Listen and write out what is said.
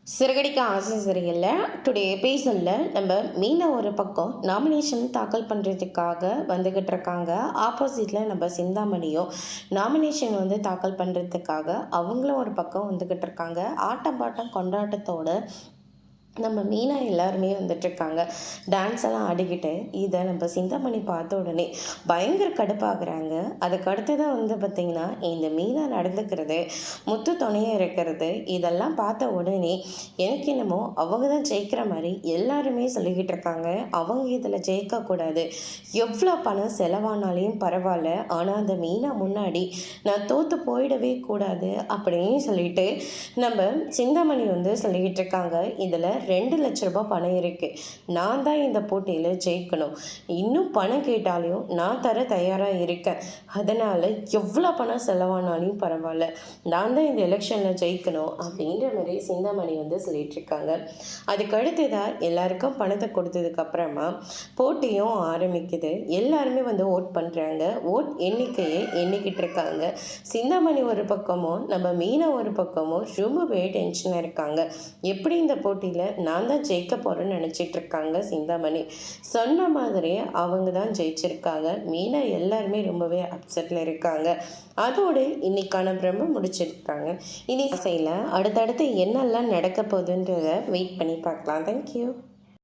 சிறகடிக்க ஆசை சரியில்லை. டுடே எபிசோடில் நம்ம மீனா ஒரு பக்கம் நாமினேஷன் தாக்கல் பண்ணுறதுக்காக வந்துக்கிட்டு இருக்காங்க. ஆப்போசிட்டில் நம்ம சிந்தாமணியும் நாமினேஷன் தாக்கல் பண்ணுறதுக்காக அவங்களும் ஒரு பக்கம் வந்துக்கிட்டு இருக்காங்க. ஆட்டம் பாட்டம் கொண்டாட்டத்தோடு நம்ம மீனா எல்லாருமே வந்துட்டுருக்காங்க. டான்ஸ் எல்லாம் ஆடிக்கிட்டு இதை நம்ம சிந்தாமணி பார்த்த உடனே பயங்கர கடுப்பாகிறாங்க. அதுக்கு அடுத்ததான் பார்த்திங்கன்னா இந்த மீனா நடந்துக்கிறது, முத்து துணையாக இருக்கிறது, இதெல்லாம் பார்த்த உடனே எனக்கு என்னமோ அவங்க தான் ஜெயிக்கிற மாதிரி எல்லாருமே சொல்லிக்கிட்டு இருக்காங்க. அவங்க இதில் ஜெயிக்கக்கூடாது, எவ்வளோ பணம் செலவானாலையும் பரவாயில்ல, ஆனால் அந்த மீனா முன்னாடி நான் தோற்று போயிடவே கூடாது அப்படின்னு சொல்லிட்டு நம்ம சிந்தாமணி சொல்லிக்கிட்டு இருக்காங்க. இதில் 2 லட்ச ரூபாய் பணம் இருக்குது, நான் தான் இந்த போட்டியில் ஜெயிக்கணும், இன்னும் பணம் கேட்டாலையும் நான் தர தயாராக இருக்கேன், அதனால் எவ்வளோ பணம் செலவானாலையும் பரவாயில்ல, நான் தான் இந்த எலெக்ஷனில் ஜெயிக்கணும் அப்படின்ற மாதிரி சிந்தாமணி சொல்லிட்டு இருக்காங்க. அதுக்கு அடுத்ததாக எல்லாருக்கும் பணத்தை கொடுத்ததுக்கப்புறமா போட்டியும் ஆரம்பிக்குது. எல்லாருமே ஓட் பண்ணுறாங்க. ஓட் எண்ணிக்கையை எண்ணிக்கிட்டு இருக்காங்க. சிந்தாமணி ஒரு பக்கமும் நம்ம மீனா ஒரு பக்கமும் ரொம்பவே டென்ஷனாக இருக்காங்க. எப்படி இந்த போட்டியில் நான் தான் ஜெயிக்க போகிறேன்னு நினச்சிட்டு இருக்காங்க. சிந்தாமணி சொன்ன மாதிரியே அவங்க தான் ஜெயிச்சிருக்காங்க. மீனா எல்லாருமே ரொம்பவே அப்செட்டில் இருக்காங்க. அதோடு இன்னைக்கான பிரம்ம முடிச்சிருக்காங்க. இனி சைடில் அடுத்தடுத்து என்னெல்லாம் நடக்க போகுதுன்றதை வெயிட் பண்ணி பார்க்கலாம். தேங்க்யூ.